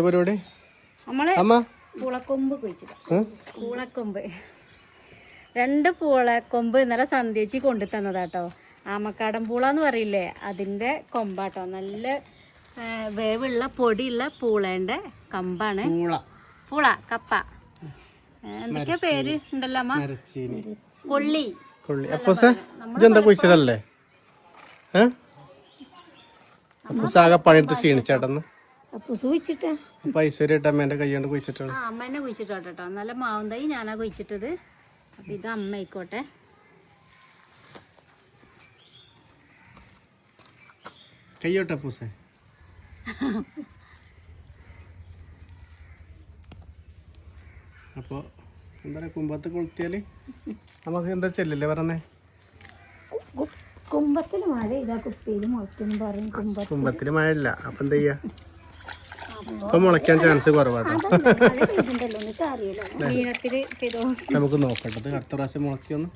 പരിപാടി പൂളക്കൊമ്പ് കുഴിച്ചിടാം. പൂളക്കൊമ്പ് 2 പൂളക്കൊമ്പ് ഇന്നലെ സന്ധ്യച്ചി കൊണ്ടു തന്നതാട്ടോ. ആമക്കാടൻ പൂള എന്ന് പറയില്ലേ, അതിന്റെ കൊമ്പാട്ടോ. നല്ല വേവുള്ള പൊടിയുള്ള പൂളേന്റെ കമ്പാണ്. പൂള കപ്പ എന്തൊക്കെയാ പേര് ഉണ്ടല്ലോ അമ്മ. കൊള്ളി. ഇതെന്താ കുഴിച്ചിടല്ലേ? ആകെ പണിയെടുത്ത് ക്ഷീണിച്ചേട്ടന്ന് പൈസ അമ്മേന്റെ കൈ കൊണ്ട് കുഴിച്ചിട്ടാണ്. അമ്മേനെ കുഴിച്ചിട്ടോട്ടോ. നല്ല മാവും തൈ ഞാനാ കുഴിച്ചിട്ടത്. അപ്പൊ ഇത് അമ്മ ആയിക്കോട്ടെ. കയ്യോട്ടെ പൂസേ. അപ്പൊ എന്താ കുമ്പത്ത് കൊളുത്തിയാല് നമുക്ക് എന്താ ചെല്ലല്ലേ പറഞ്ഞേ? കുമ്പത്തില് മഴ ഇതാ കുപ്പിയില് മുളയ്ക്കുന്നു പറയും. കുമ്പത്തില് മഴ ഇല്ല. അപ്പൊ എന്താ ചെയ്യാ? ഇപ്പൊ മുളയ്ക്കാൻ ചാൻസ് കുറവാട്ടോ. നമുക്ക് നോക്കട്ടെ അടുത്ത പ്രാവശ്യം മുളയ്ക്കൊന്ന്.